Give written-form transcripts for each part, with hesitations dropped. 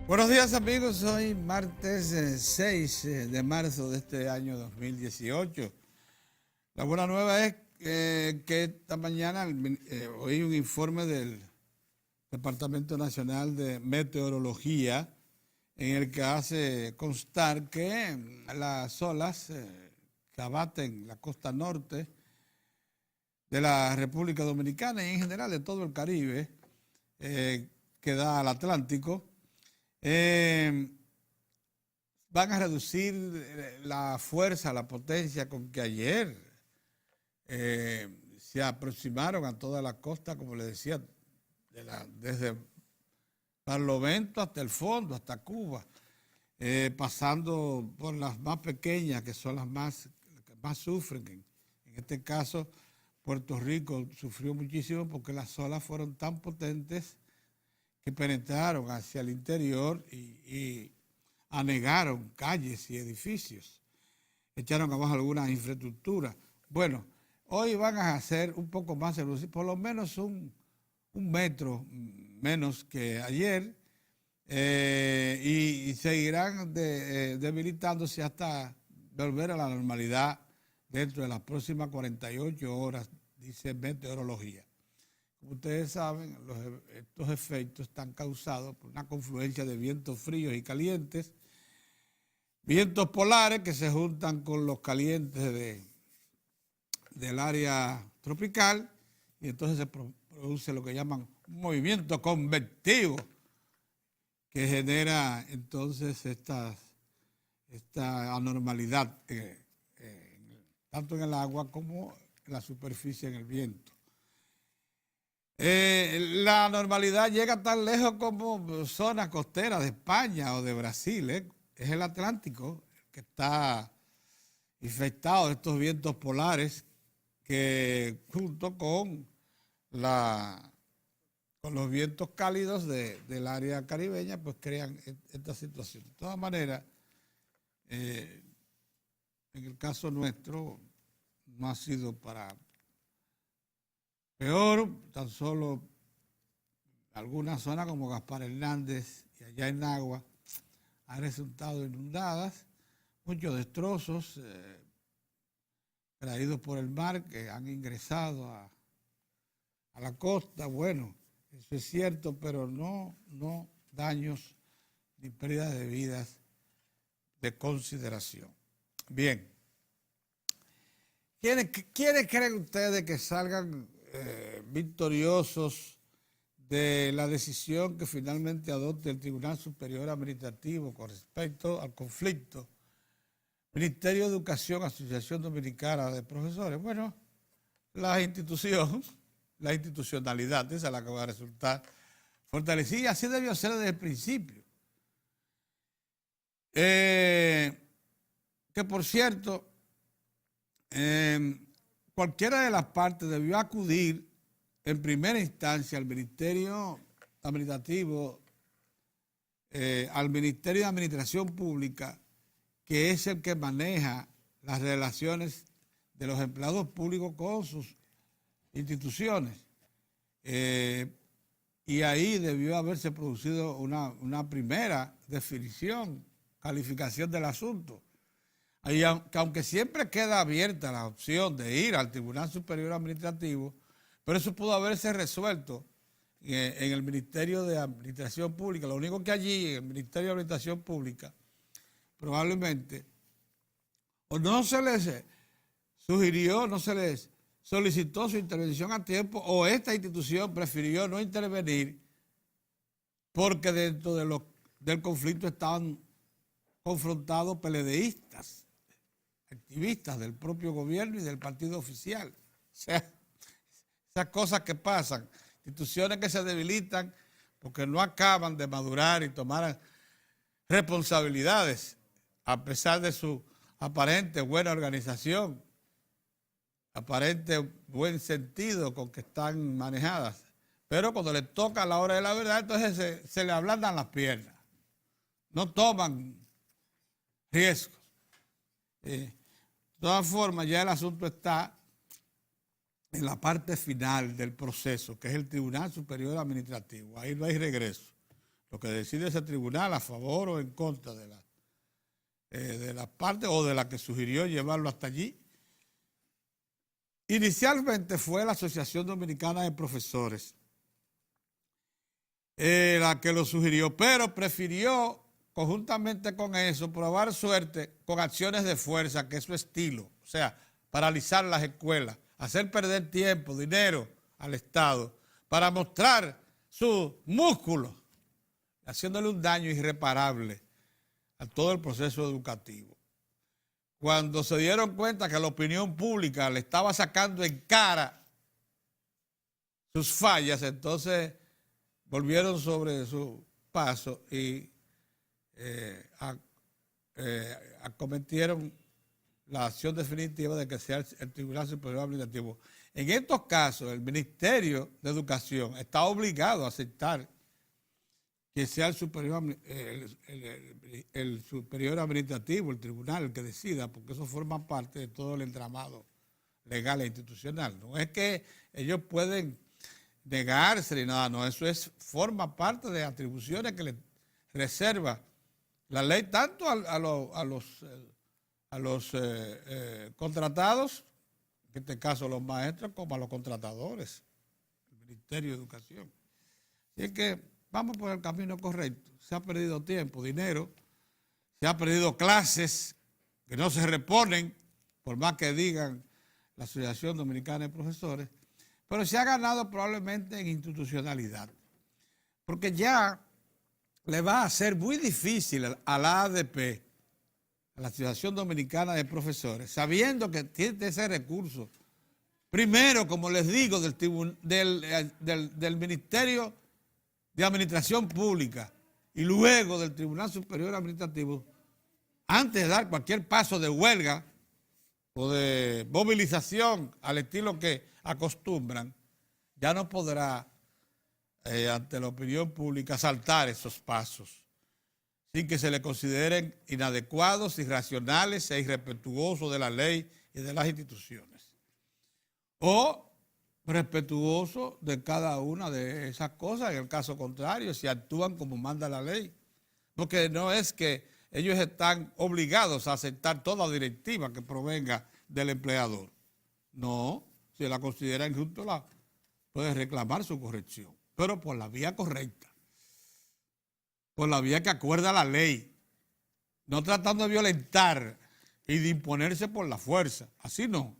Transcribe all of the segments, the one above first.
Buenos días amigos, hoy martes 6 de marzo de este año 2018. La buena nueva es que esta mañana oí un informe del Departamento Nacional de Meteorología en el que hace constar que las olas que abaten la costa norte de la República Dominicana y en general de todo el Caribe que da al Atlántico, van a reducir la fuerza, la potencia con que ayer se aproximaron a toda la costa, como les decía, desde Barlovento hasta el fondo, hasta Cuba, pasando por las más pequeñas, que son las que más sufren. En este caso, Puerto Rico sufrió muchísimo porque las olas fueron tan potentes que penetraron hacia el interior y anegaron calles y edificios, echaron abajo algunas infraestructuras. Bueno, hoy van a hacer un poco más, por lo menos un metro menos que ayer, y seguirán debilitándose hasta volver a la normalidad dentro de las próximas 48 horas, dice meteorología. Como ustedes saben, estos efectos están causados por una confluencia de vientos fríos y calientes, vientos polares que se juntan con los calientes del área tropical, y entonces se produce lo que llaman un movimiento convectivo que genera entonces esta anormalidad tanto en el agua como en la superficie, en el viento. La normalidad llega tan lejos como zonas costeras de España o de Brasil. Es el Atlántico que está infectado de estos vientos polares que junto con los vientos cálidos del área caribeña pues crean esta situación. De todas maneras, en el caso nuestro no ha sido para peor, tan solo algunas zonas como Gaspar Hernández y allá en Nagua han resultado inundadas, muchos destrozos traídos por el mar que han ingresado a la costa. Bueno, eso es cierto, pero no daños ni pérdidas de vidas de consideración. Bien, ¿quiénes creen ustedes que salgan victoriosos de la decisión que finalmente adopte el Tribunal Superior Administrativo con respecto al conflicto Ministerio de Educación, Asociación Dominicana de Profesores? Bueno, la institucionalidad, esa es la que va a resultar fortalecida, y así debió ser desde el principio. Que por cierto, cualquiera de las partes debió acudir en primera instancia al Ministerio Administrativo, al Ministerio de Administración Pública, que es el que maneja las relaciones de los empleados públicos con sus instituciones. Y ahí debió haberse producido una primera definición, calificación del asunto. Aunque siempre queda abierta la opción de ir al Tribunal Superior Administrativo, pero eso pudo haberse resuelto en el Ministerio de Administración Pública. Lo único que allí, en el Ministerio de Administración Pública, probablemente o no se les sugirió, no se les solicitó su intervención a tiempo, o esta institución prefirió no intervenir porque dentro del conflicto estaban confrontados PLDistas, activistas del propio gobierno y del partido oficial. O sea, esas cosas que pasan, instituciones que se debilitan porque no acaban de madurar y tomar responsabilidades a pesar de su aparente buena organización, aparente buen sentido con que están manejadas. Pero cuando les toca la hora de la verdad, entonces se le ablandan las piernas. No toman riesgos. De todas formas, ya el asunto está en la parte final del proceso, que es el Tribunal Superior Administrativo. Ahí no hay regreso. Lo que decide ese tribunal a favor o en contra de la parte o de la que sugirió llevarlo hasta allí. Inicialmente fue la Asociación Dominicana de Profesores la que lo sugirió, pero prefirió conjuntamente con eso probar suerte con acciones de fuerza, que es su estilo, o sea, paralizar las escuelas, hacer perder tiempo, dinero al Estado, para mostrar sus músculos, haciéndole un daño irreparable a todo el proceso educativo. Cuando se dieron cuenta que la opinión pública le estaba sacando en cara sus fallas, entonces volvieron sobre su paso y acometieron la acción definitiva de que sea el Tribunal Superior Administrativo. En estos casos, el Ministerio de Educación está obligado a aceptar que sea el superior administrativo, el tribunal, el que decida, porque eso forma parte de todo el entramado legal e institucional. No es que ellos pueden negarse ni nada, no, eso forma parte de atribuciones que le reserva la ley tanto a los contratados, en este caso los maestros, como a los contratadores, el Ministerio de Educación. Así que vamos por el camino correcto. Se ha perdido tiempo, dinero, se ha perdido clases que no se reponen, por más que digan la Asociación Dominicana de Profesores, pero se ha ganado probablemente en institucionalidad, porque ya le va a ser muy difícil a la ADP, a la Asociación Dominicana de Profesores, sabiendo que tiene ese recurso, primero, como les digo, del Ministerio de Administración Pública y luego del Tribunal Superior Administrativo, antes de dar cualquier paso de huelga o de movilización al estilo que acostumbran, ya no podrá, ante la opinión pública, saltar esos pasos sin que se le consideren inadecuados, irracionales e irrespetuosos de la ley y de las instituciones, o respetuosos de cada una de esas cosas. En el caso contrario, si actúan como manda la ley, porque no es que ellos están obligados a aceptar toda directiva que provenga del empleador. No, si la considera injusta, puede reclamar su corrección, pero por la vía correcta, por la vía que acuerda la ley, no tratando de violentar y de imponerse por la fuerza. Así no.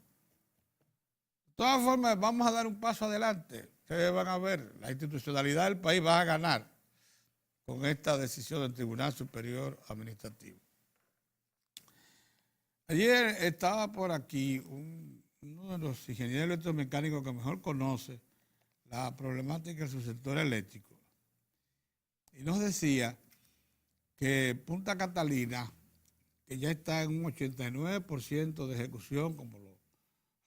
De todas formas, vamos a dar un paso adelante. Ustedes van a ver, la institucionalidad del país va a ganar con esta decisión del Tribunal Superior Administrativo. Ayer estaba por aquí uno de los ingenieros electromecánicos que mejor conoce la problemática del subsector eléctrico, y nos decía que Punta Catalina, que ya está en un 89% de ejecución, como lo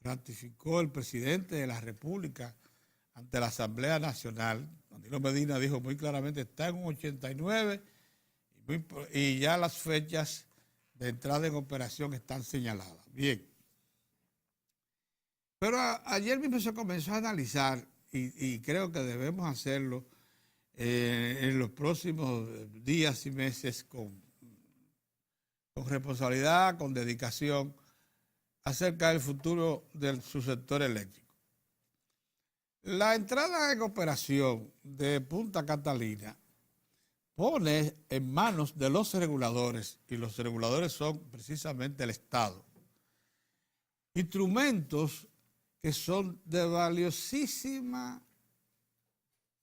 ratificó el presidente de la República ante la Asamblea Nacional, Danilo Medina dijo muy claramente, está en un 89% y ya las fechas de entrada en operación están señaladas. Bien. Pero ayer mismo se comenzó a analizar, y creo que debemos hacerlo en los próximos días y meses con responsabilidad, con dedicación, acerca del futuro del subsector eléctrico. La entrada en operación de Punta Catalina pone en manos de los reguladores, y los reguladores son precisamente el Estado, instrumentos que son de valiosísima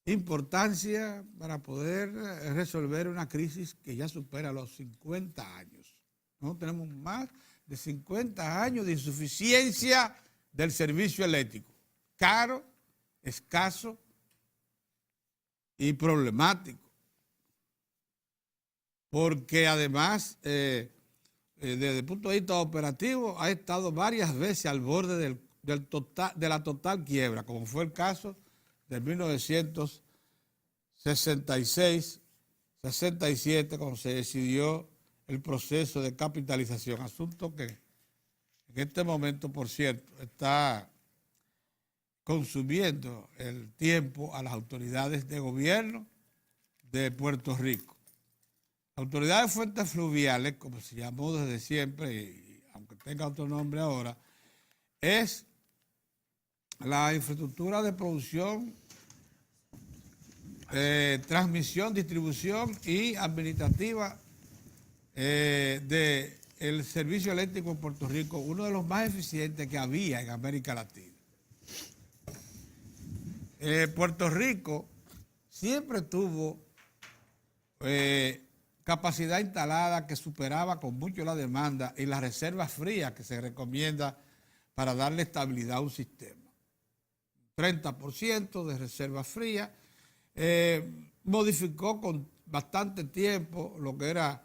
importancia para poder resolver una crisis que ya supera los 50 años. Nosotros tenemos más de 50 años de insuficiencia del servicio eléctrico, caro, escaso y problemático, porque además, desde el punto de vista operativo, ha estado varias veces al borde de la total quiebra, como fue el caso de 1966-67, cuando se decidió el proceso de capitalización, asunto que en este momento, por cierto, está consumiendo el tiempo a las autoridades de gobierno de Puerto Rico. La Autoridad de Fuentes Fluviales, como se llamó desde siempre, y aunque tenga otro nombre ahora, es la infraestructura de producción, transmisión, distribución y administrativa del servicio eléctrico en Puerto Rico, uno de los más eficientes que había en América Latina. Puerto Rico siempre tuvo capacidad instalada que superaba con mucho la demanda y las reservas frías que se recomienda para darle estabilidad a un sistema. 30% de reservas frías. Modificó con bastante tiempo lo que era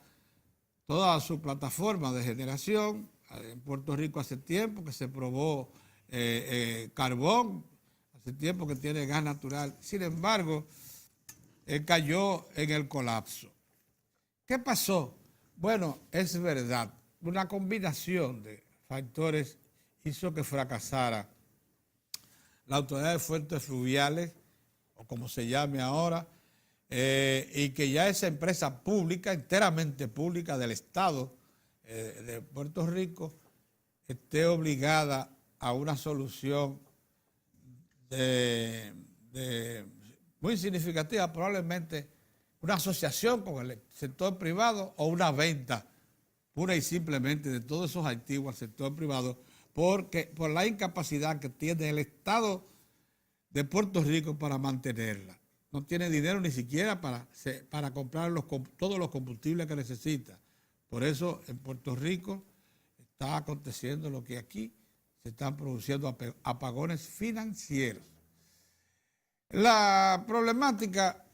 toda su plataforma de generación. En Puerto Rico hace tiempo que se probó carbón, hace tiempo que tiene gas natural. Sin embargo, cayó en el colapso. ¿Qué pasó? Bueno, es verdad, una combinación de factores hizo que fracasara la Autoridad de Fuentes Fluviales, o como se llame ahora, y que ya esa empresa pública, enteramente pública del Estado de Puerto Rico, esté obligada a una solución muy significativa, probablemente una asociación con el sector privado o una venta pura y simplemente de todos esos activos al sector privado, por la incapacidad que tiene el Estado de Puerto Rico para mantenerla. No tiene dinero ni siquiera para comprar todos los combustibles que necesita. Por eso en Puerto Rico está aconteciendo lo que aquí se están produciendo apagones financieros. La problemática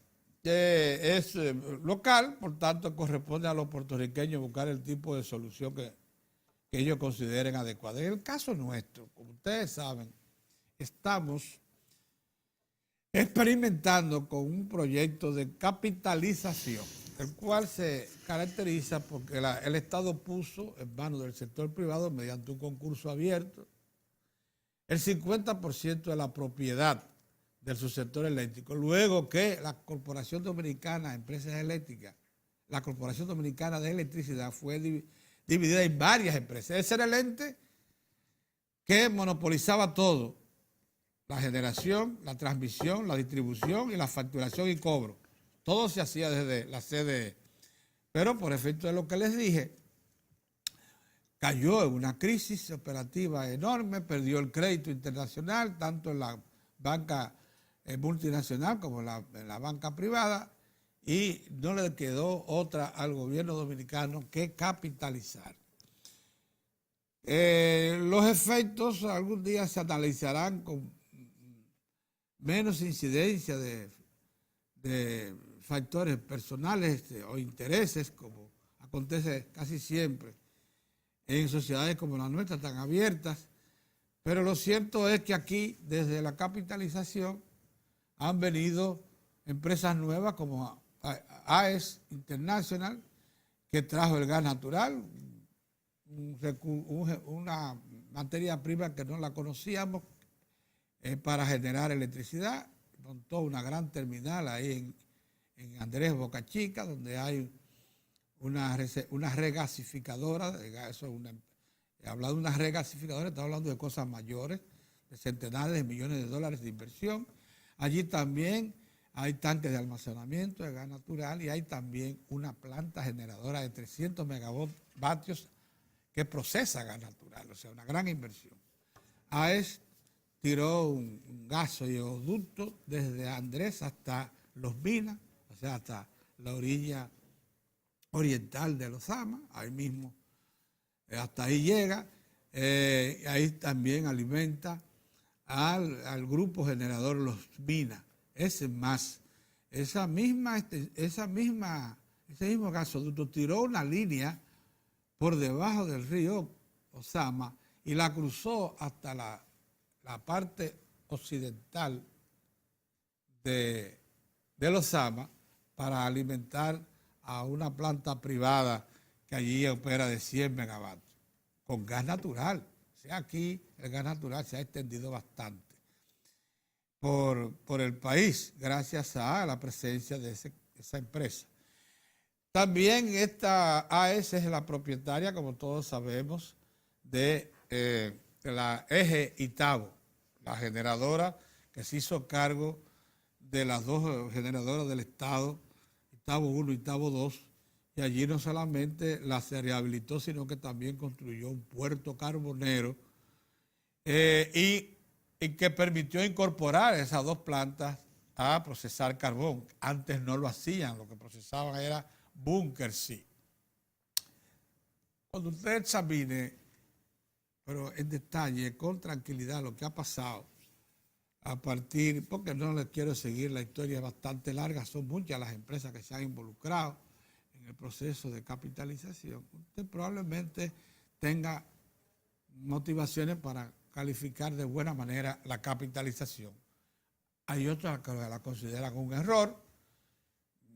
es local, por tanto corresponde a los puertorriqueños buscar el tipo de solución que ellos consideren adecuada. En el caso nuestro, como ustedes saben, estamos experimentando con un proyecto de capitalización, el cual se caracteriza porque el Estado puso en manos del sector privado, mediante un concurso abierto, el 50% de la propiedad del subsector eléctrico, luego que la Corporación Dominicana de Empresas Eléctricas, la Corporación Dominicana de Electricidad fue dividida en varias empresas. Ese era el ente que monopolizaba todo: la generación, la transmisión, la distribución y la facturación y cobro. Todo se hacía desde la CDE. Pero por efecto de lo que les dije, cayó en una crisis operativa enorme, perdió el crédito internacional, tanto en la banca multinacional como en la banca privada, y no le quedó otra al gobierno dominicano que capitalizar. Los efectos algún día se analizarán con menos incidencia de factores personales o intereses, como acontece casi siempre en sociedades como la nuestra, tan abiertas. Pero lo cierto es que aquí, desde la capitalización, han venido empresas nuevas como AES International, que trajo el gas natural, una materia prima que no la conocíamos, para generar electricidad. Montó una gran terminal ahí en Andrés Boca Chica, donde hay una regasificadora. Hablar de una regasificadora, está hablando de cosas mayores, de centenares de millones de dólares de inversión. Allí también hay tanques de almacenamiento de gas natural y hay también una planta generadora de 300 megavatios que procesa gas natural, o sea, una gran inversión. AES tiró un gasoducto desde Andrés hasta Los Minas, o sea, hasta la orilla oriental de Los Amas, ahí mismo, hasta ahí llega. Ahí también alimenta al grupo generador Los Minas. Ese mismo gasoducto tiró una línea por debajo del río Osama y la cruzó hasta la parte occidental de Los Amas para alimentar a una planta privada que allí opera de 100 megavatios con gas natural. O sea, aquí el gas natural se ha extendido bastante por el país gracias a la presencia de ese esa empresa. También esta AES es la propietaria, como todos sabemos, de la Eje Itabo, la generadora que se hizo cargo de las dos generadoras del Estado, Itabo 1 y Itabo 2, y allí no solamente la se rehabilitó, sino que también construyó un puerto carbonero y que permitió incorporar esas dos plantas a procesar carbón. Antes no lo hacían, lo que procesaban era búnker, sí. Cuando usted examine, pero en detalle, con tranquilidad, lo que ha pasado a partir, porque no les quiero seguir, la historia es bastante larga, son muchas las empresas que se han involucrado en el proceso de capitalización. Usted probablemente tenga motivaciones para calificar de buena manera la capitalización. Hay otras que la consideran un error.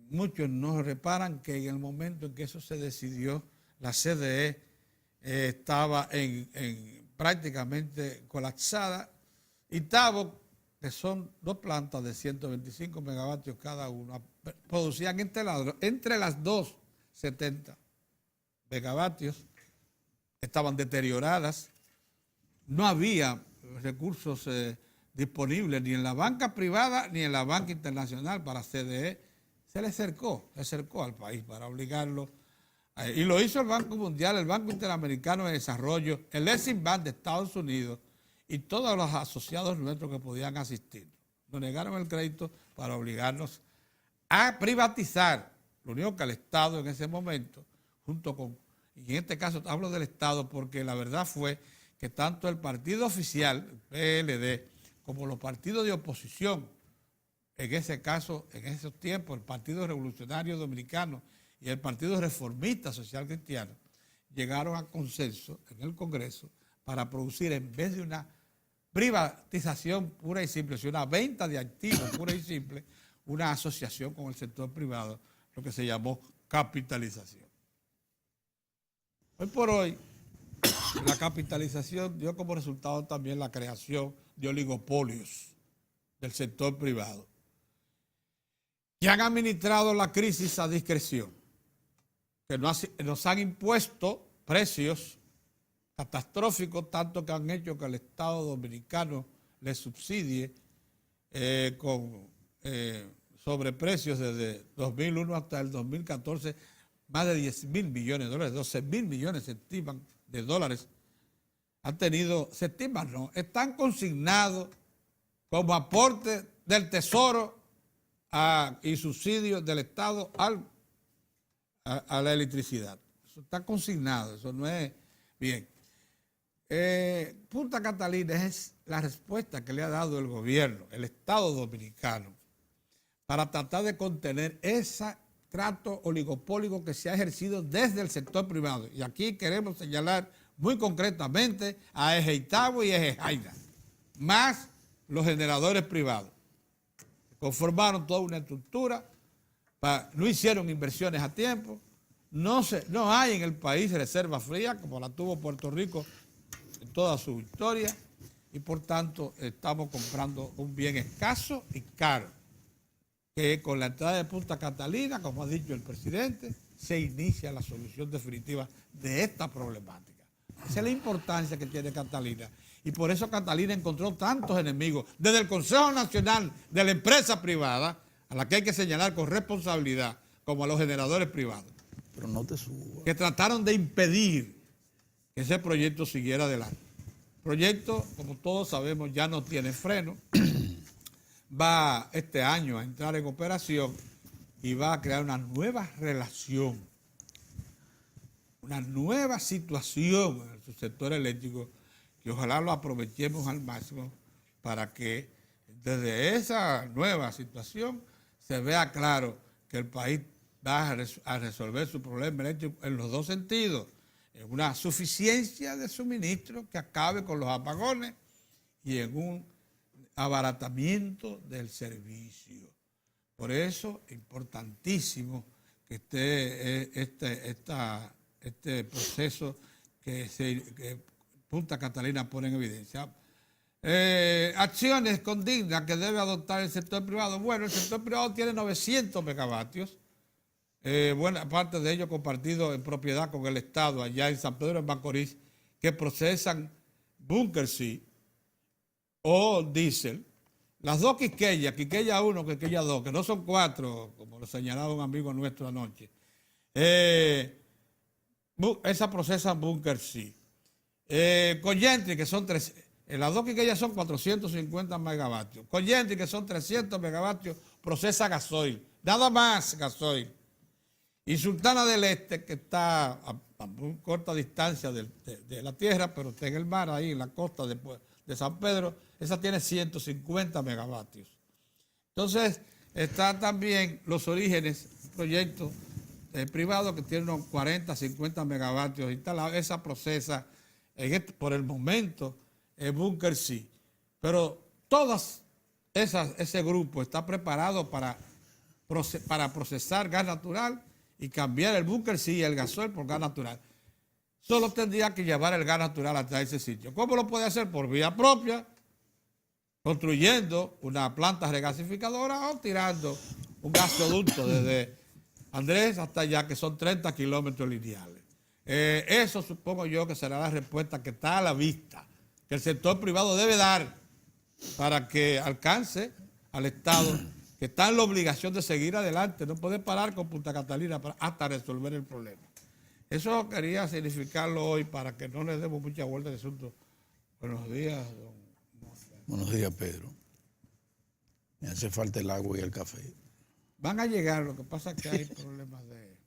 Muchos no reparan que en el momento en que eso se decidió, la CDE estaba prácticamente colapsada. Itabo, que son dos plantas de 125 megavatios cada una, producían entre las dos 70 megavatios, estaban deterioradas, no había recursos disponibles ni en la banca privada ni en la banca internacional para CDE. Se le acercó al país para obligarlo. Y lo hizo el Banco Mundial, el Banco Interamericano de Desarrollo, el Exim Bank de Estados Unidos y todos los asociados nuestros que podían asistir. Nos negaron el crédito para obligarnos a privatizar. Lo único que el Estado en ese momento, junto con, y en este caso hablo del Estado porque la verdad fue que tanto el partido oficial, el PLD, como los partidos de oposición, en ese caso, en esos tiempos, el Partido Revolucionario Dominicano y el Partido Reformista Social Cristiano, llegaron a consenso en el Congreso para producir, en vez de una privatización pura y simple, sino una venta de activos pura y simple, una asociación con el sector privado, lo que se llamó capitalización. Hoy por hoy, la capitalización dio como resultado también la creación de oligopolios del sector privado, que han administrado la crisis a discreción, que nos han impuesto precios catastróficos, tanto que han hecho que el Estado dominicano les subsidie con sobreprecios desde 2001 hasta el 2014, más de 10.000 millones de dólares, 12.000 millones se estiman de dólares, han tenido, se estiman no, están consignados como aporte del Tesoro y subsidios del Estado a la electricidad. Eso está consignado, eso no es bien. Punta Catalina es la respuesta que le ha dado el gobierno, el Estado dominicano, para tratar de contener ese trato oligopólico que se ha ejercido desde el sector privado. Y aquí queremos señalar muy concretamente a Eje Itabo y Eje Jaina, más los generadores privados. Conformaron toda una estructura, no hicieron inversiones a tiempo, no hay en el país reserva fría como la tuvo Puerto Rico en toda su historia y por tanto estamos comprando un bien escaso y caro, que con la entrada de Punta Catalina, como ha dicho el presidente, se inicia la solución definitiva de esta problemática. Esa es la importancia que tiene Catalina. Y por eso Catalina encontró tantos enemigos, desde el Consejo Nacional de la Empresa Privada, a la que hay que señalar con responsabilidad, como a los generadores privados. Pero no te subas. Que trataron de impedir que ese proyecto siguiera adelante. El proyecto, como todos sabemos, ya no tiene freno. Va este año a entrar en operación y va a crear una nueva relación, una nueva situación en el sector eléctrico, que ojalá lo aprovechemos al máximo para que desde esa nueva situación se vea claro que el país va a resolver su problema eléctrico en los dos sentidos, en una suficiencia de suministro que acabe con los apagones y en un abaratamiento del servicio. Por eso es importantísimo que esté este proceso que Punta Catalina pone en evidencia. Acciones condignas que debe adoptar el sector privado. Bueno, el sector privado tiene 900 megavatios, buena parte de ellos compartidos en propiedad con el Estado allá en San Pedro de Macorís, que procesan Bunker C o diésel. Las dos Quisqueya, Quisqueya 1, Quisqueya 2, que no son 4, como lo señalaba un amigo nuestro anoche, esa procesan Bunker C. Collentry, que son 3, las dos Quisqueya son 450 megavatios. Collentry, que son 300 megavatios, procesa gasoil, nada más gasoil. Y Sultana del Este, que está a muy corta distancia de la tierra, pero está en el mar, ahí en la costa de San Pedro, esa tiene 150 megavatios. Entonces, están también los orígenes, proyectos privados que tienen unos 40, 50 megavatios instalados. Esa procesa, por el momento, el Bunker C. Pero todas ese grupo está preparado para procesar gas natural y cambiar el Bunker C y el gasoil por gas natural. Solo tendría que llevar el gas natural hasta ese sitio. ¿Cómo lo puede hacer? Por vía propia, construyendo una planta regasificadora o tirando un gasoducto desde Andrés hasta allá, que son 30 kilómetros lineales. Eso supongo yo que será la respuesta que está a la vista, que el sector privado debe dar para que alcance al Estado, que está en la obligación de seguir adelante, no puede parar con Punta Catalina hasta resolver el problema. Eso quería significarlo hoy para que no le demos mucha vuelta al asunto. Buenos días, don. Buenos días, Pedro. Me hace falta el agua y el café. Van a llegar, lo que pasa es que hay problemas de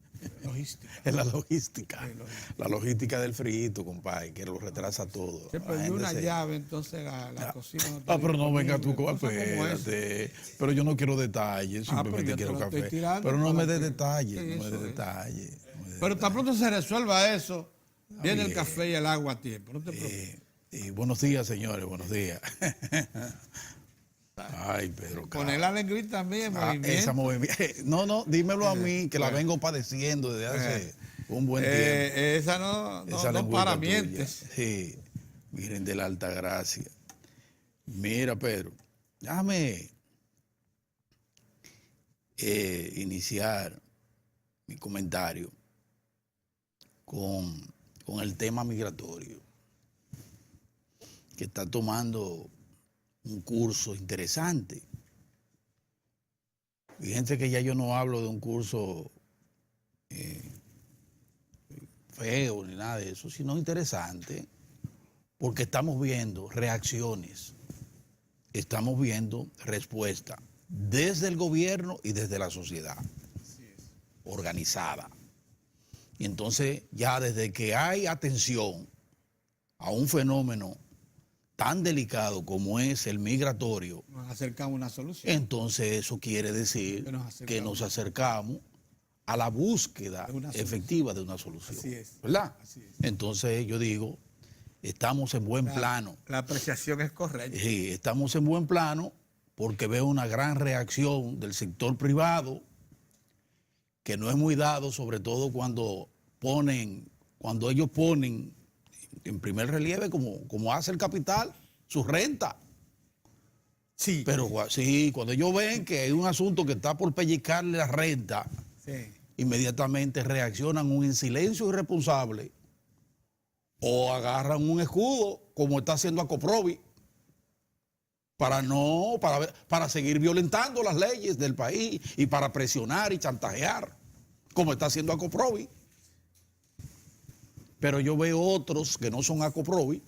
logística. Es la logística. La logística del frito, compadre, que lo retrasa todo. Se perdió una llave, entonces la cocina no está pero no venga tú, espérate. Pero yo no quiero detalles, simplemente quiero café. Pero no me dé detalles, no me dé detalles. Pero tan pronto se resuelva eso, viene el café y el agua a tiempo, no te preocupes. Buenos días, señores, buenos días. Ay, Pedro. Poner la lengüita también, No, dímelo a mí, que la vengo padeciendo desde hace un buen tiempo. Esa no para mientes. Sí, miren de la alta gracia. Mira, Pedro, déjame iniciar mi comentario con el tema migratorio, que está tomando un curso interesante. Fíjense que ya yo no hablo de un curso feo ni nada de eso, sino interesante, porque estamos viendo reacciones, estamos viendo respuesta desde el gobierno y desde la sociedad organizada. Y entonces ya desde que hay atención a un fenómeno tan delicado como es el migratorio, nos acercamos a una solución. Entonces eso quiere decir que nos acercamos a la búsqueda efectiva de una solución. Así es. ¿Verdad? Así es. Entonces yo digo, estamos en buen plano. La apreciación es correcta. Sí, estamos en buen plano porque veo una gran reacción del sector privado, que no es muy dado, sobre todo cuando ellos ponen en primer relieve, como hace el capital, su renta. Sí. Pero sí, cuando ellos ven que hay un asunto que está por pellizcarle la renta, sí, inmediatamente reaccionan en silencio irresponsable o agarran un escudo, como está haciendo Acoprovi, para seguir violentando las leyes del país y para presionar y chantajear, como está haciendo Acoprovi. Pero yo veo otros que no son Acoprovi,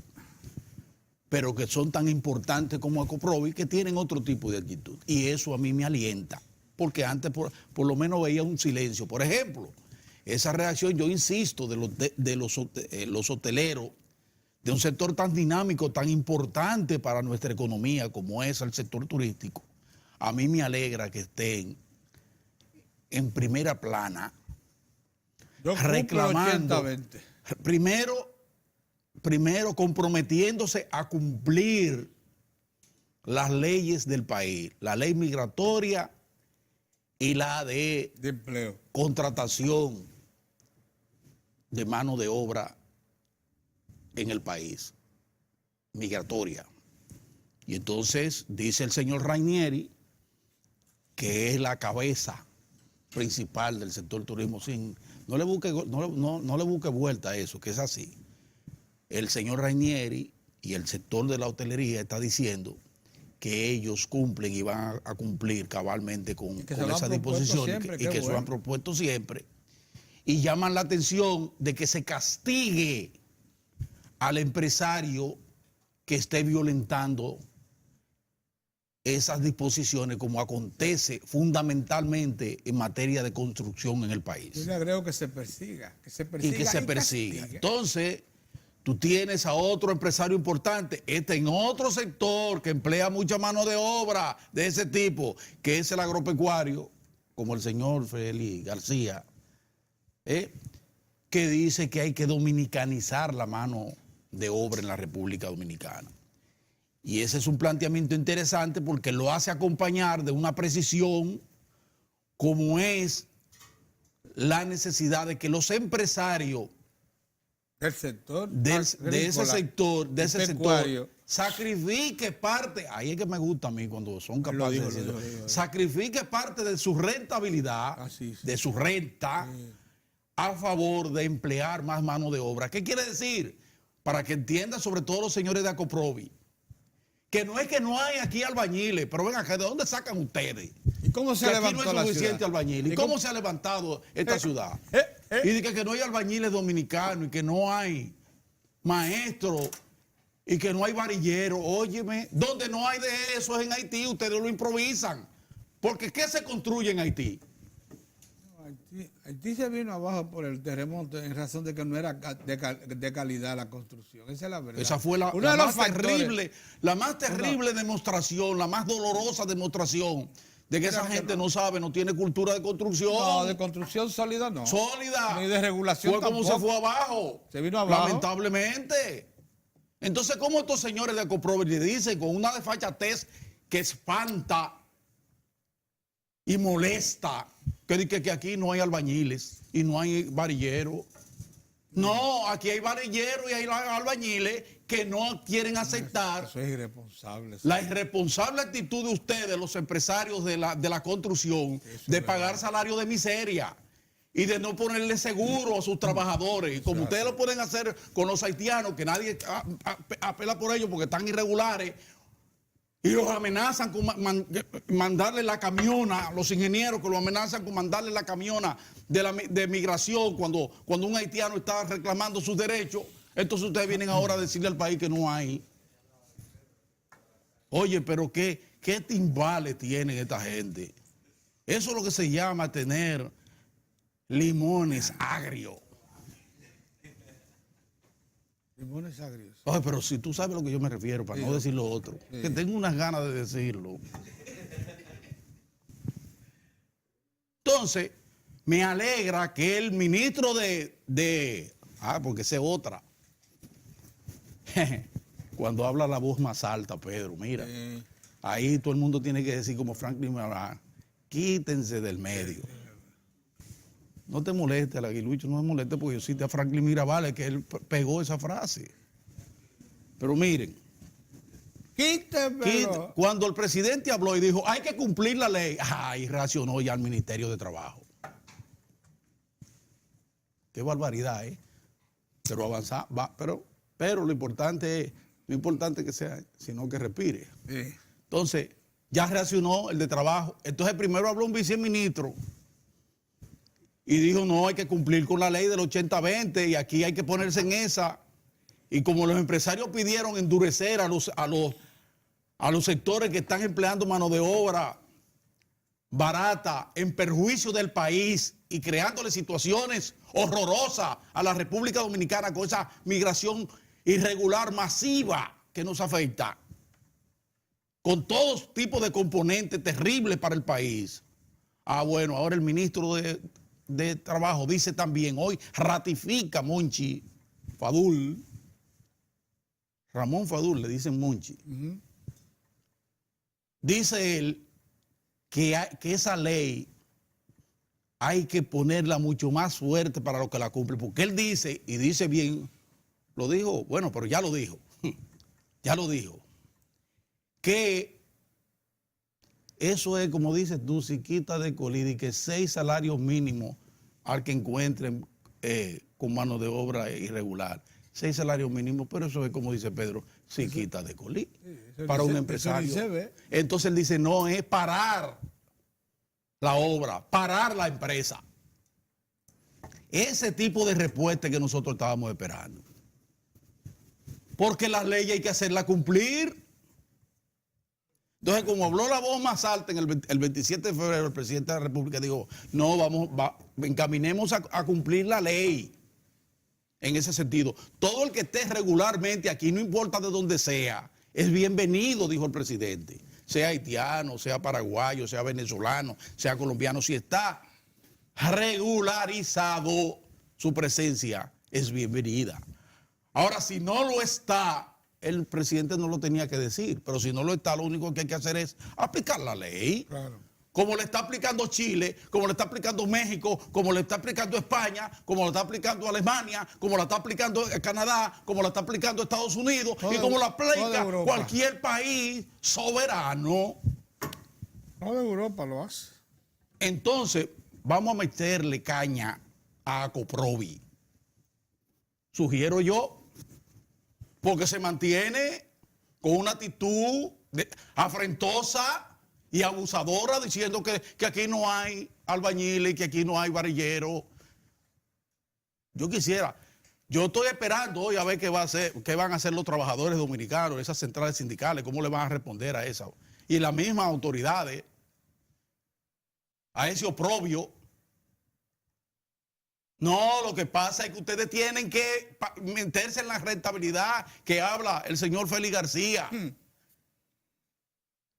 pero que son tan importantes como Acoprovi, que tienen otro tipo de actitud. Y eso a mí me alienta, porque antes por lo menos veía un silencio. Por ejemplo, esa reacción, yo insisto, de los hoteleros, de un sector tan dinámico, tan importante para nuestra economía como es el sector turístico, a mí me alegra que estén en primera plana, reclamando, 80-20. Primero comprometiéndose a cumplir las leyes del país, la ley migratoria y la de empleo, contratación de mano de obra en el país, migratoria. Y entonces dice el señor Rainieri, que es la cabeza principal del sector turismo, no le busque vuelta a eso, que es así. El señor Rainieri y el sector de la hotelería está diciendo que ellos cumplen y van a cumplir cabalmente con esas disposiciones y que se lo han propuesto siempre. Y llaman la atención de que se castigue al empresario que esté violentando esas disposiciones, como acontece fundamentalmente en materia de construcción en el país. Yo le agrego que se persiga. Y que se persiga. Entonces, tú tienes a otro empresario importante, en otro sector que emplea mucha mano de obra de ese tipo, que es el agropecuario, como el señor Félix García, que dice que hay que dominicanizar la mano de obra en la República Dominicana. Y ese es un planteamiento interesante porque lo hace acompañar de una precisión como es la necesidad de que los empresarios del sector de ese sector sacrifique parte, ahí es que me gusta a mí cuando son capaces de decirlo, sacrifique parte de su rentabilidad, de su renta, a favor de emplear más mano de obra. ¿Qué quiere decir? Para que entiendan sobre todo los señores de Acoprovi, que no es que no hay aquí albañiles, pero ven acá, ¿de dónde sacan ustedes? ¿Y cómo se levantó aquí no hay suficiente albañil? ¿Y cómo se ha levantado esta ciudad? Y dice que no hay albañiles dominicanos y que no hay maestros y que no hay varilleros. Óyeme, donde no hay de eso es en Haití, ustedes lo improvisan. Porque ¿qué se construye en Haití? Haití se vino abajo por el terremoto en razón de que no era de calidad la construcción. Esa es la verdad. Esa fue la más terrible demostración, la más dolorosa demostración de que esa gente no sabe, no tiene cultura de construcción. No, de construcción sólida no. Sólida. Ni de regulación tampoco. Fue como se fue abajo. Se vino abajo. Lamentablemente. Entonces, ¿cómo estos señores de Acoprovi le dicen con una desfachatez que espanta y molesta que aquí no hay albañiles y no hay varilleros? No, aquí hay varilleros y hay albañiles que no quieren aceptar. Eso es irresponsable. La irresponsable actitud de ustedes, los empresarios de la construcción, de pagar salario de miseria y de no ponerle seguro a sus trabajadores. Y como ustedes lo pueden hacer con los haitianos, que nadie apela por ellos porque están irregulares, y los amenazan con mandarle la camiona, los ingenieros que lo amenazan con mandarle la camiona de migración cuando un haitiano está reclamando sus derechos. Entonces ustedes vienen ahora a decirle al país que no hay. Oye, pero qué timbales tienen esta gente. Eso es lo que se llama tener limones agrios. Limones agrios. Ay, pero si tú sabes a lo que yo me refiero, para no decir lo otro, que tengo unas ganas de decirlo. Entonces, me alegra que el ministro porque esa es otra. Cuando habla la voz más alta, Pedro, mira, ahí todo el mundo tiene que decir como Franklin Mirabal, quítense del medio. No te moleste, Aguilucho, no me moleste porque yo cité a Franklin Mirabal, que él pegó esa frase. Pero miren, cuando el presidente habló y dijo, hay que cumplir la ley, y reaccionó ya al Ministerio de Trabajo. Qué barbaridad, ¿eh? Pero avanzar, pero lo importante es, no importante que sea, sino que respire. Entonces, ya reaccionó el de Trabajo. Entonces, primero habló un viceministro y dijo, no, hay que cumplir con la ley del 80-20 y aquí hay que ponerse en esa. Y como los empresarios pidieron endurecer a los sectores que están empleando mano de obra barata en perjuicio del país y creándole situaciones horrorosas a la República Dominicana con esa migración irregular masiva que nos afecta, con todo tipo de componentes terribles para el país. Bueno, ahora el ministro de Trabajo dice también, hoy ratifica Monchi Fadul, Ramón Fadul, le dicen Monchi. Dice él que esa ley hay que ponerla mucho más fuerte para los que la cumplen, porque él dice, y dice bien, lo dijo, bueno, pero ya lo dijo, que eso es, como dices tú, si quita de colida y que 6 salarios mínimos al que encuentren con mano de obra irregular. 6 salarios mínimos, pero eso es, como dice Pedro, si quita de colida para un empresario. Entonces él dice, no, es parar la obra, parar la empresa. Ese tipo de respuesta que nosotros estábamos esperando. Porque la ley hay que hacerla cumplir. Entonces, como habló la voz más alta en el 27 de febrero, el presidente de la República dijo, no, encaminemos a cumplir la ley. En ese sentido, todo el que esté regularmente aquí, no importa de dónde sea, es bienvenido, dijo el presidente. Sea haitiano, sea paraguayo, sea venezolano, sea colombiano, si está regularizado su presencia, es bienvenida. Ahora, si no lo está, el presidente no lo tenía que decir, pero si no lo está, lo único que hay que hacer es aplicar la ley. Claro. Como le está aplicando Chile, como le está aplicando México, como le está aplicando España, como le está aplicando Alemania, como la está aplicando Canadá, como la está aplicando Estados Unidos y como la aplica cualquier país soberano. Toda Europa lo hace. Entonces, vamos a meterle caña a Acoprovi. Sugiero yo, porque se mantiene con una actitud afrentosa y abusadora, diciendo que aquí no hay albañiles, que aquí no hay varilleros. Yo estoy esperando hoy a ver qué van a hacer los trabajadores dominicanos, esas centrales sindicales, cómo le van a responder a eso. Y las mismas autoridades, a ese oprobio. No, lo que pasa es que ustedes tienen que meterse en la rentabilidad que habla el señor Félix García.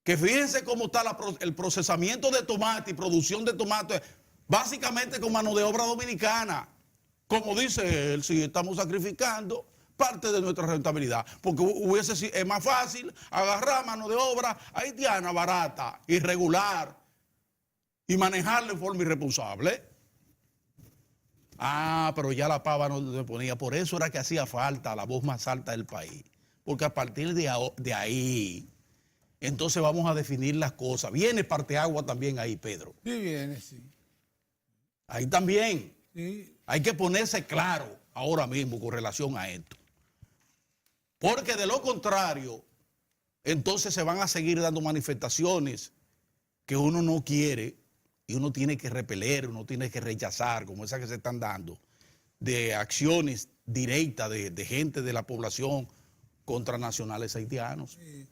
Que fíjense cómo está el procesamiento de tomate y producción de tomate, básicamente con mano de obra dominicana. Como dice él, si estamos sacrificando parte de nuestra rentabilidad, porque es más fácil agarrar mano de obra haitiana barata, irregular, y manejarla de forma irresponsable. Pero ya la pava no se ponía. Por eso era que hacía falta la voz más alta del país. Porque a partir de ahí, entonces vamos a definir las cosas. Viene parteagua también ahí, Pedro. Sí, viene, sí. Ahí también. Sí. Hay que ponerse claro ahora mismo con relación a esto. Porque de lo contrario, entonces se van a seguir dando manifestaciones que uno no quiere y uno tiene que repeler, uno tiene que rechazar, como esas que se están dando, de acciones directas de gente de la población contra nacionales haitianos. Sí.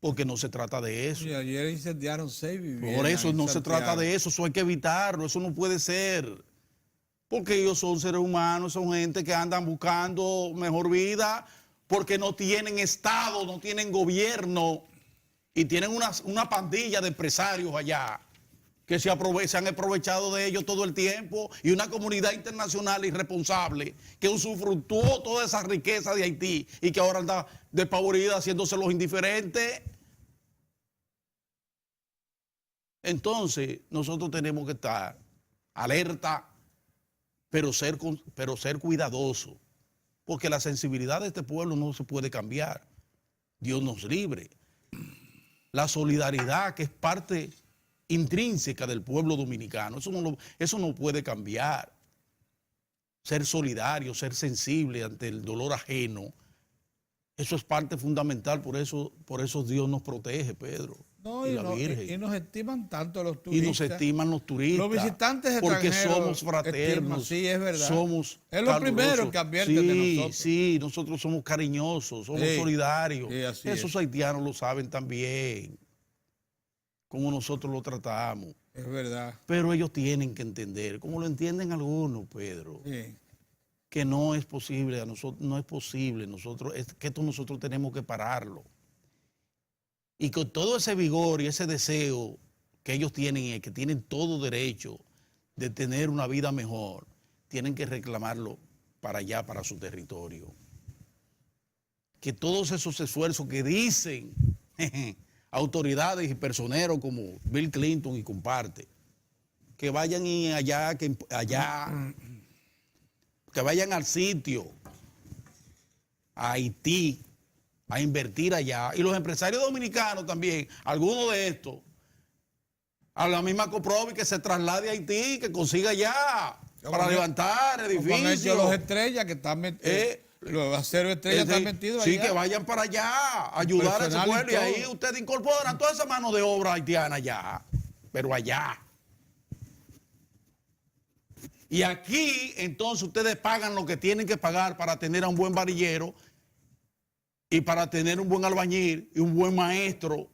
Porque no se trata de eso. Sí, ayer incendiaron 6 viviendas. Por eso no se trata de eso, eso hay que evitarlo, eso no puede ser. Porque ellos son seres humanos, son gente que andan buscando mejor vida, porque no tienen Estado, no tienen gobierno, y tienen una pandilla de empresarios allá que se han aprovechado de ellos todo el tiempo, y una comunidad internacional irresponsable que usufructuó toda esa riqueza de Haití y que ahora anda despavorida haciéndose los indiferentes. Entonces, nosotros tenemos que estar alerta, pero ser cuidadosos, porque la sensibilidad de este pueblo no se puede cambiar. Dios nos libre. La solidaridad, que es parte intrínseca del pueblo dominicano, eso no puede cambiar. Ser solidario, ser sensible ante el dolor ajeno, eso es parte fundamental. Por eso Dios nos protege, Pedro. No, y la Virgen. Y nos estiman tanto los turistas. Y nos estiman los turistas. Los visitantes porque extranjeros. somos fraternos. Sí, es verdad. Somos es lo primero que advierten de nosotros. Sí, nosotros somos cariñosos, somos solidarios. Sí, esos haitianos lo saben también, como nosotros lo tratamos. Es verdad. Pero ellos tienen que entender, como lo entienden algunos, Pedro, que no es posible, no es posible, que esto nosotros tenemos que pararlo. Y con todo ese vigor y ese deseo que ellos tienen, y que tienen todo derecho de tener una vida mejor, tienen que reclamarlo para allá, para su territorio. Que todos esos esfuerzos que dicen autoridades y personeros como Bill Clinton y comparte, que vayan allá, que vayan al sitio, a Haití, a invertir allá. Y los empresarios dominicanos también, algunos de estos, a la misma Coprovi que se traslade a Haití, que consiga allá para levantar edificios. Los estrellas que están metidos. Los aceros estrellas están metidos allá. Sí, que vayan para allá a ayudar a ese pueblo. Y ahí ustedes incorporan toda esa mano de obra haitiana allá. Pero allá. Y aquí, entonces, ustedes pagan lo que tienen que pagar para tener a un buen varillero y para tener un buen albañil y un buen maestro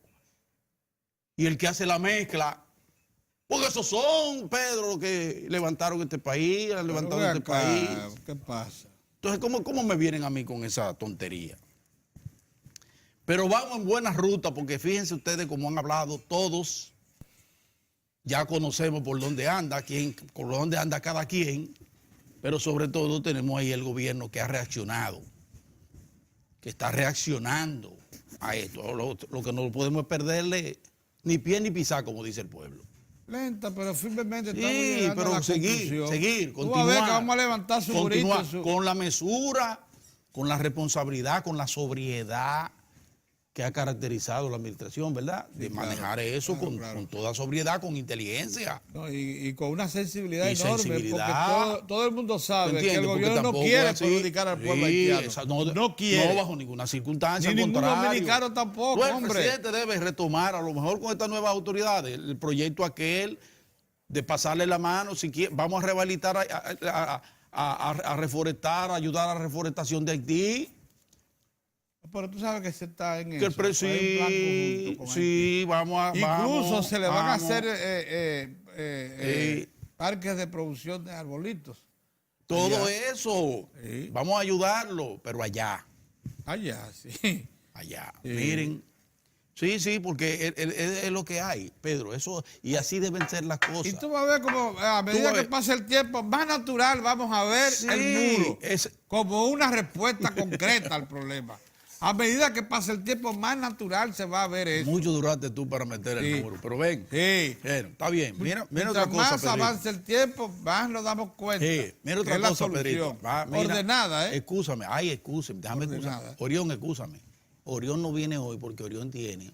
y el que hace la mezcla. Porque esos son, Pedro, los que levantaron este país, han levantado este país. ¿Qué pasa? Entonces, ¿cómo me vienen a mí con esa tontería? Pero vamos en buena ruta, porque fíjense ustedes cómo han hablado todos. Ya conocemos por dónde anda, por dónde anda cada quien, pero sobre todo tenemos ahí el gobierno que ha reaccionado, que está reaccionando a esto. Lo que no podemos perderle ni pie ni pisar, como dice el pueblo. Lenta, pero firmemente Sí, estamos llegando a la seguir, continuar. A ver que vamos a levantar su burrito. Con la mesura, con la responsabilidad, con la sobriedad que ha caracterizado la administración, ¿verdad? De manejar eso con toda sobriedad, con inteligencia. No, y con una sensibilidad enorme, sensibilidad. Porque todo el mundo sabe que el gobierno no quiere perjudicar al pueblo haitiano. No quiere. No bajo ninguna circunstancia, ni al ningún contrario. dominicano tampoco, El presidente debe retomar, a lo mejor con estas nuevas autoridades, el proyecto aquel de pasarle la mano, si quiere, vamos a rehabilitar, a reforestar, a ayudar a la reforestación de Haití. Pero tú sabes que se está en que eso. Sí, vamos a... Incluso se le van a hacer parques de producción de arbolitos. Todo eso. Sí. Vamos a ayudarlo, pero allá. Allá, sí. Allá. Sí. Miren. Sí, porque es lo que hay, Pedro. Eso, y así deben ser las cosas. Y tú vas a ver como a medida que pase el tiempo, más natural vamos a ver el muro. Como una respuesta concreta al problema. A medida que pasa el tiempo, más natural se va a ver eso. Mucho duraste tú para meter el muro, pero ven. Sí. Bueno, está bien. Mira otra cosa, más avanza el tiempo, más nos damos cuenta. Sí. Mira otra cosa, Pedrito. Ordenada, ¿eh? Excúsame, déjame excusar. Orión, excúsame. Orión no viene hoy porque Orión tiene...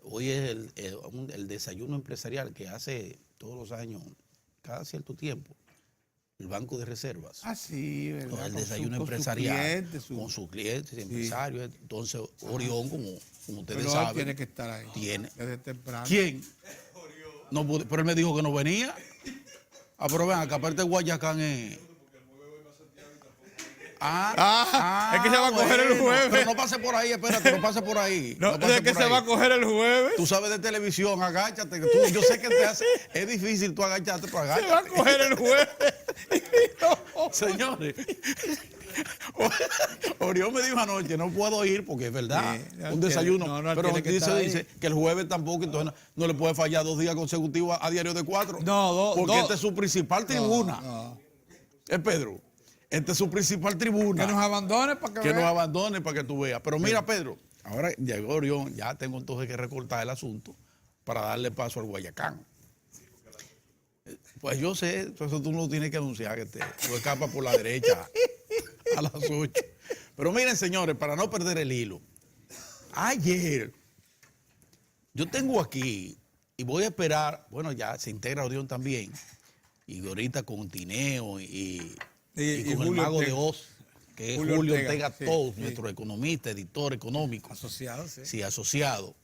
hoy es el desayuno empresarial que hace todos los años, cada cierto tiempo. El Banco de Reservas. Ah, sí, ¿verdad? El desayuno empresarial con sus clientes, empresarios. Entonces, Orión, como ustedes saben. Tiene que estar ahí. Tiene. Desde temprano. ¿Quién? No pude, pero él me dijo que no venía. Ah, pero ven acá, aparte de Guayacán es... es que se va a coger el jueves. Pero no pase por ahí, espérate, no pase por ahí. No es que se va a coger el jueves. Tú sabes de televisión, agáchate. Yo sé que te hace... Es difícil tú agacharte, pero agáchate. Se va a coger el jueves. Señores, Orión me dijo anoche, no puedo ir porque es verdad, un desayuno. Pero dice que el jueves tampoco, entonces no le puede fallar 2 días consecutivos a Diario de 4. No, porque esta es su principal tribuna. Es Pedro. Esta es su principal tribuna. Que nos abandone para que nos abandone para que tú veas. Pero mira, Pedro, ahora llegó Orión, ya tengo entonces que recortar el asunto para darle paso al Guayacán. Pues yo sé, eso tú no tienes que anunciar que tú escapas por la derecha a las 8. Pero miren, señores, para no perder el hilo, ayer yo tengo aquí y voy a esperar, bueno, ya se integra Orión también, y ahorita con Tineo y con el mago de Oz, que es Julio Ortega Tous, nuestro economista, editor económico. Asociado, sí. Sí, asociado.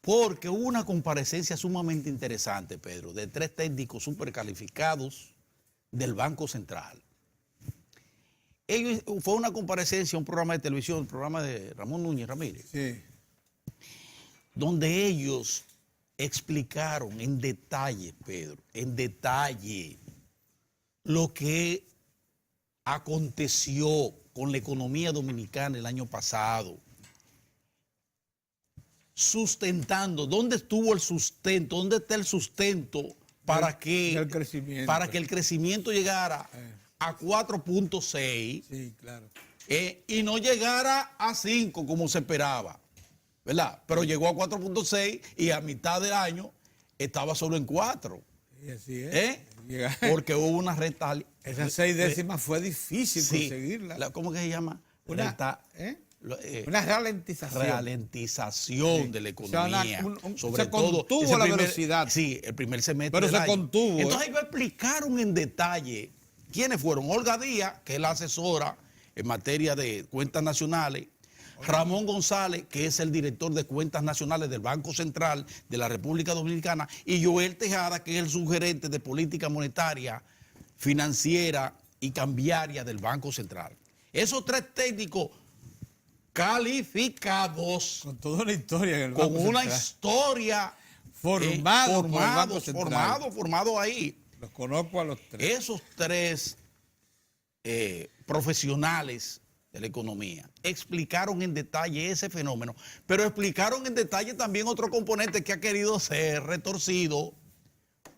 Porque hubo una comparecencia sumamente interesante, Pedro, de 3 técnicos súper calificados del Banco Central. Fue una comparecencia, un programa de televisión, el programa de Ramón Núñez Ramírez, donde ellos explicaron en detalle, Pedro, en detalle, lo que aconteció con la economía dominicana el año pasado. Sustentando, ¿dónde estuvo el sustento? ¿Dónde está el sustento para que el crecimiento llegara a 4.6? Sí, claro. Y no llegara a 5 como se esperaba, ¿verdad? Pero llegó a 4.6 y a mitad del año estaba solo en 4. Y así es. Porque hubo una recta. Esas 6 décimas fue difícil conseguirla. ¿Cómo que se llama? una ralentización. de la O sea, economía. Sobre se todo, contuvo la velocidad. Sí, el primer semestre pero del se año. contuvo. Entonces ellos explicaron en detalle quiénes fueron. Olga Díaz, que es la asesora en materia de cuentas nacionales. Ramón González, que es el director de cuentas nacionales del Banco Central de la República Dominicana, y Joel Tejada, que es el subgerente de política monetaria, financiera y cambiaria del Banco Central. Esos tres técnicos calificados, Con toda una historia en el Banco con una Central. historia Formado ahí. Los conozco a los tres. Esos tres profesionales de la economía explicaron en detalle ese fenómeno, pero explicaron en detalle también otro componente que ha querido ser retorcido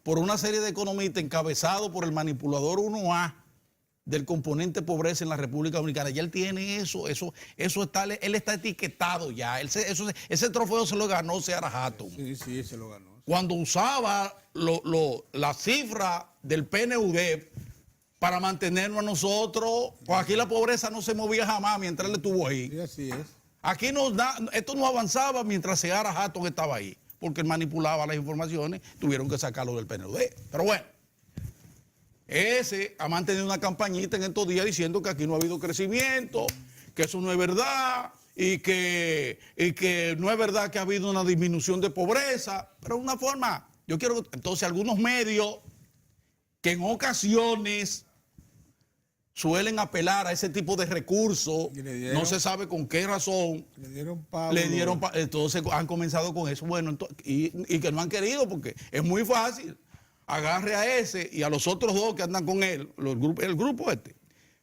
por una serie de economistas encabezados por el manipulador 1A del componente pobreza en la República Dominicana. Ya él tiene eso está, él está etiquetado ya. Ese trofeo se lo ganó Seara Hatton. Sí, se lo ganó. Cuando usaba la cifra del PNUD para mantenernos a nosotros, pues aquí la pobreza no se movía jamás mientras él estuvo ahí. Sí, así es. Aquí esto no avanzaba mientras Seara Hatton estaba ahí, porque él manipulaba las informaciones, tuvieron que sacarlo del PNUD. Pero bueno, ese ha mantenido una campañita en estos días diciendo que aquí no ha habido crecimiento, que eso no es verdad, y que no es verdad que ha habido una disminución de pobreza, pero de una forma, entonces algunos medios que en ocasiones suelen apelar a ese tipo de recursos, no se sabe con qué razón, entonces han comenzado con eso, bueno, y que no han querido, porque es muy fácil, agarre a ese y a los otros dos que andan con él, el grupo este,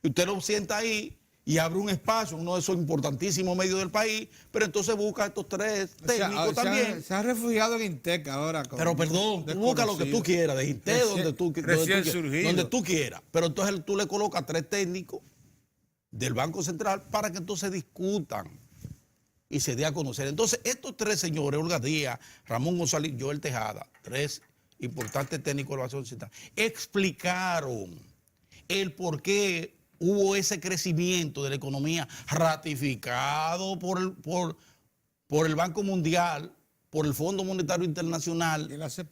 y usted lo sienta ahí y abre un espacio en uno de esos importantísimos medios del país, pero entonces busca a estos tres técnicos también. Se ha refugiado en Intec ahora. Pero perdón, tú busca lo que tú quieras, de Intec, donde tú quieras. Pero entonces tú le colocas tres técnicos del Banco Central para que entonces discutan y se dé a conocer. Entonces, estos tres señores, Olga Díaz, Ramón González y Joel Tejada, tres importantes técnicos de la Banco Central, explicaron el por qué hubo ese crecimiento de la economía ratificado por el Banco Mundial, por el Fondo Monetario Internacional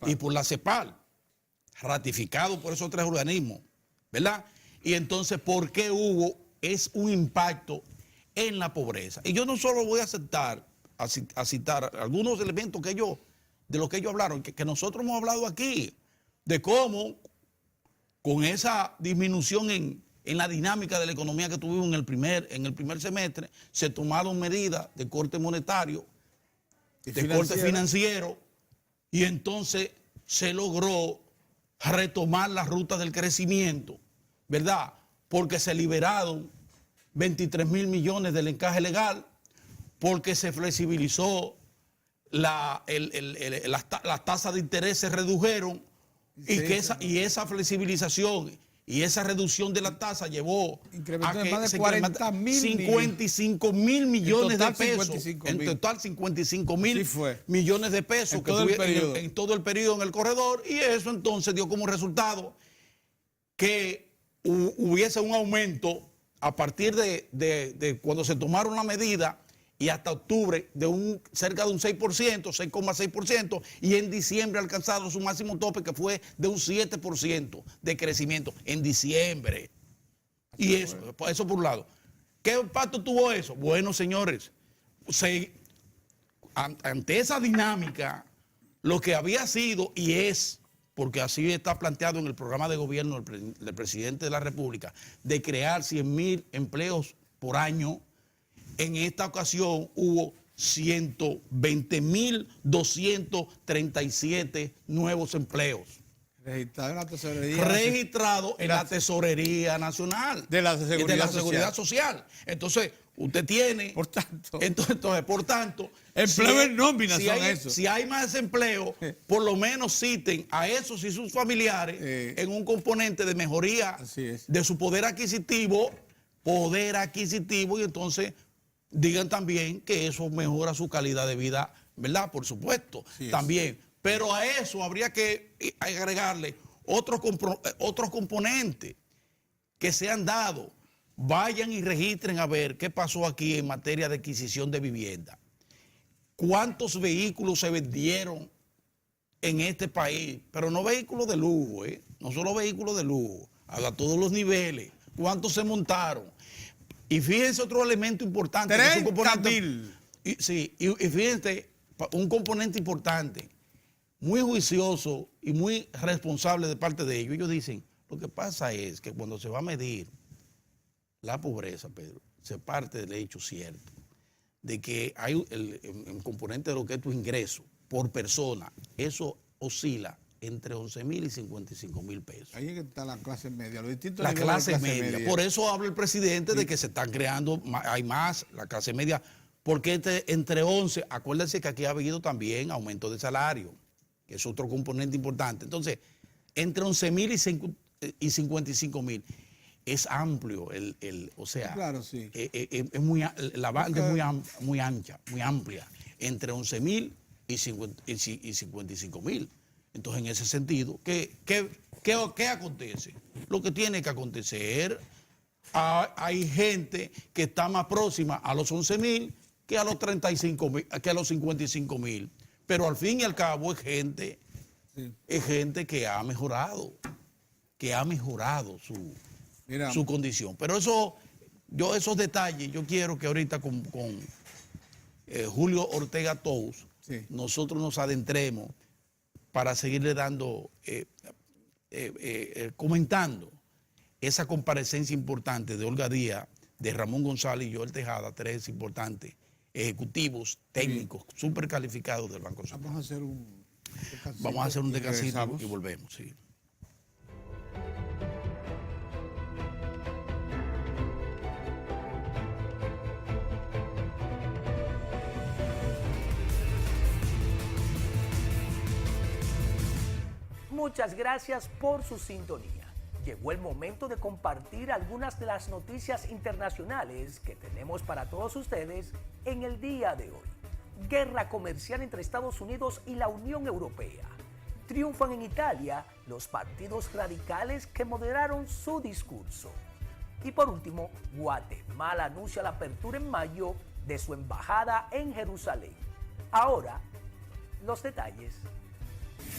y por la CEPAL, ratificado por esos tres organismos, ¿verdad? Y entonces, ¿por qué es un impacto en la pobreza? Y yo no solo voy a citar algunos elementos de los que ellos hablaron, que nosotros hemos hablado aquí, de cómo con esa disminución en la dinámica de la economía que tuvimos en el primer semestre, se tomaron medidas de corte monetario, de corte financiero, y entonces se logró retomar la ruta del crecimiento, ¿verdad? Porque se liberaron 23,000 millones del encaje legal, porque se flexibilizó, las tasas de interés se redujeron, y esa flexibilización y esa reducción de la tasa llevó a que más de 55 mil millones de pesos. En total, 55 mil millones de pesos en todo el periodo en el corredor. Y eso entonces dio como resultado que hubiese un aumento a partir de cuando se tomaron la medida y hasta octubre de cerca de un 6%, 6,6%, y en diciembre alcanzaron su máximo tope, que fue de un 7% de crecimiento en diciembre. Y eso por un lado. ¿Qué impacto tuvo eso? Bueno, señores, ante esa dinámica, lo que había sido y es, porque así está planteado en el programa de gobierno del presidente de la República, de crear 100,000 empleos por año. En esta ocasión hubo 120,237 nuevos empleos. Registrado en la Tesorería Nacional. De la Seguridad Social. Entonces, usted tiene... Por tanto... por tanto... Empleo en nómina son esos. Si hay más desempleo, por lo menos citen a esos y sus familiares en un componente de mejoría de su poder adquisitivo, y entonces... digan también que eso mejora su calidad de vida, ¿verdad? Por supuesto, también. Pero a eso habría que agregarle otros componentes que se han dado. vayan y registren a ver qué pasó aquí en materia de adquisición de vivienda. ¿Cuántos vehículos se vendieron en este país? Pero no vehículos de lujo, no solo vehículos de lujo, a todos los niveles. ¿Cuántos se montaron? Y fíjense otro elemento importante. 30.000. Sí, y fíjense, un componente importante, muy juicioso y muy responsable de parte de ellos. Ellos dicen, lo que pasa es que cuando se va a medir la pobreza, Pedro, se parte del hecho cierto de que hay el componente de lo que es tu ingreso por persona, eso oscila entre 11,000 y 55,000 pesos. Ahí es que está la clase media, los distintos La niveles de clase media. Por eso habla el presidente de que se están creando, hay más, la clase media, porque entre 11, acuérdense que aquí ha habido también aumento de salario, que es otro componente importante. Entonces, entre 11,000 y 55,000 es amplio, o sea, claro, sí. la banda es muy ancha, muy amplia, entre 11,000 y 55,000. Entonces, en ese sentido, ¿qué acontece? Lo que tiene que acontecer, hay gente que está más próxima a los 11,000 que a los 35,000, que a los 55,000. Pero al fin y al cabo es gente que ha mejorado su condición. Pero esos detalles, yo quiero que ahorita con Julio Ortega Tous, nosotros nos adentremos para seguirle dando, comentando esa comparecencia importante de Olga Díaz, de Ramón González y Joel Tejada, tres importantes ejecutivos técnicos súper calificados del Banco Central. Vamos a hacer un descansito y volvemos, sí. Muchas gracias por su sintonía. Llegó el momento de compartir algunas de las noticias internacionales que tenemos para todos ustedes en el día de hoy. Guerra comercial entre Estados Unidos y la Unión Europea. Triunfan en Italia los partidos radicales que moderaron su discurso. Y por último, Guatemala anuncia la apertura en mayo de su embajada en Jerusalén. Ahora, los detalles.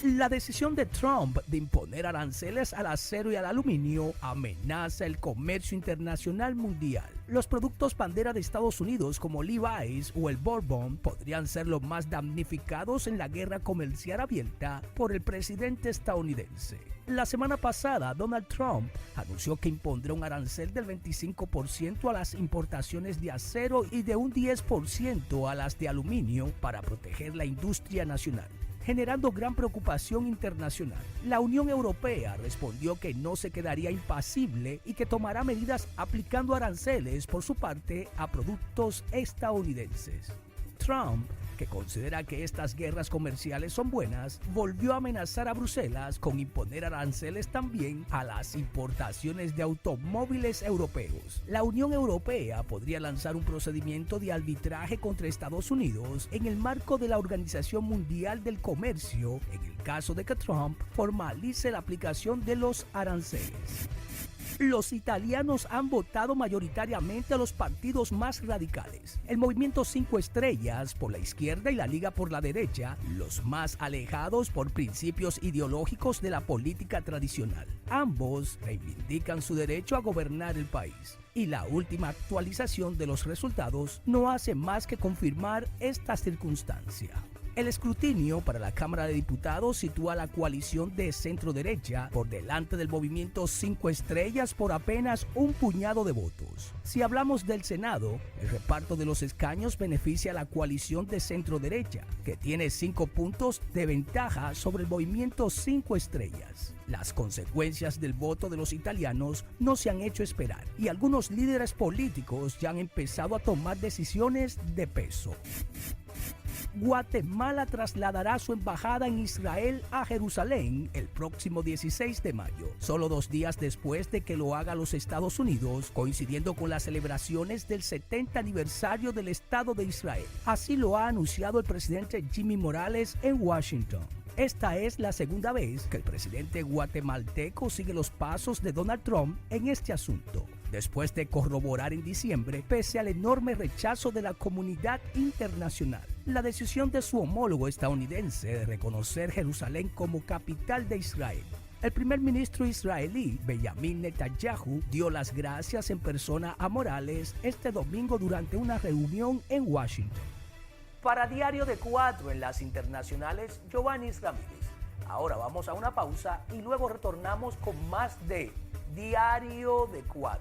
La decisión de Trump de imponer aranceles al acero y al aluminio amenaza el comercio internacional mundial. Los productos bandera de Estados Unidos como Levi's o el Bourbon podrían ser los más damnificados en la guerra comercial abierta por el presidente estadounidense. La semana pasada, Donald Trump anunció que impondrá un arancel del 25% a las importaciones de acero y de un 10% a las de aluminio para proteger la industria nacional, generando gran preocupación internacional. La Unión Europea respondió que no se quedaría impasible y que tomará medidas aplicando aranceles por su parte a productos estadounidenses. Trump, que considera que estas guerras comerciales son buenas, volvió a amenazar a Bruselas con imponer aranceles también a las importaciones de automóviles europeos. La Unión Europea podría lanzar un procedimiento de arbitraje contra Estados Unidos en el marco de la Organización Mundial del Comercio en el caso de que Trump formalice la aplicación de los aranceles. Los italianos han votado mayoritariamente a los partidos más radicales. El Movimiento 5 Estrellas por la izquierda y la Liga por la derecha, los más alejados por principios ideológicos de la política tradicional. Ambos reivindican su derecho a gobernar el país. Y la última actualización de los resultados no hace más que confirmar esta circunstancia. El escrutinio para la Cámara de Diputados sitúa a la coalición de centro-derecha por delante del Movimiento 5 Estrellas por apenas un puñado de votos. Si hablamos del Senado, el reparto de los escaños beneficia a la coalición de centro-derecha, que tiene 5 puntos de ventaja sobre el Movimiento 5 Estrellas. Las consecuencias del voto de los italianos no se han hecho esperar y algunos líderes políticos ya han empezado a tomar decisiones de peso. Guatemala trasladará su embajada en Israel a Jerusalén el próximo 16 de mayo, solo 2 días después de que lo haga los Estados Unidos, coincidiendo con las celebraciones del 70 aniversario del Estado de Israel. Así lo ha anunciado el presidente Jimmy Morales en Washington. Esta es la segunda vez que el presidente guatemalteco sigue los pasos de Donald Trump en este asunto. después de corroborar en diciembre, pese al enorme rechazo de la comunidad internacional, la decisión de su homólogo estadounidense de reconocer Jerusalén como capital de Israel. El primer ministro israelí, Benjamin Netanyahu, dio las gracias en persona a Morales este domingo durante una reunión en Washington. Para Diario de 4 en las internacionales, Giovanni Ramírez. Ahora vamos a una pausa y luego retornamos con más de Diario de 4.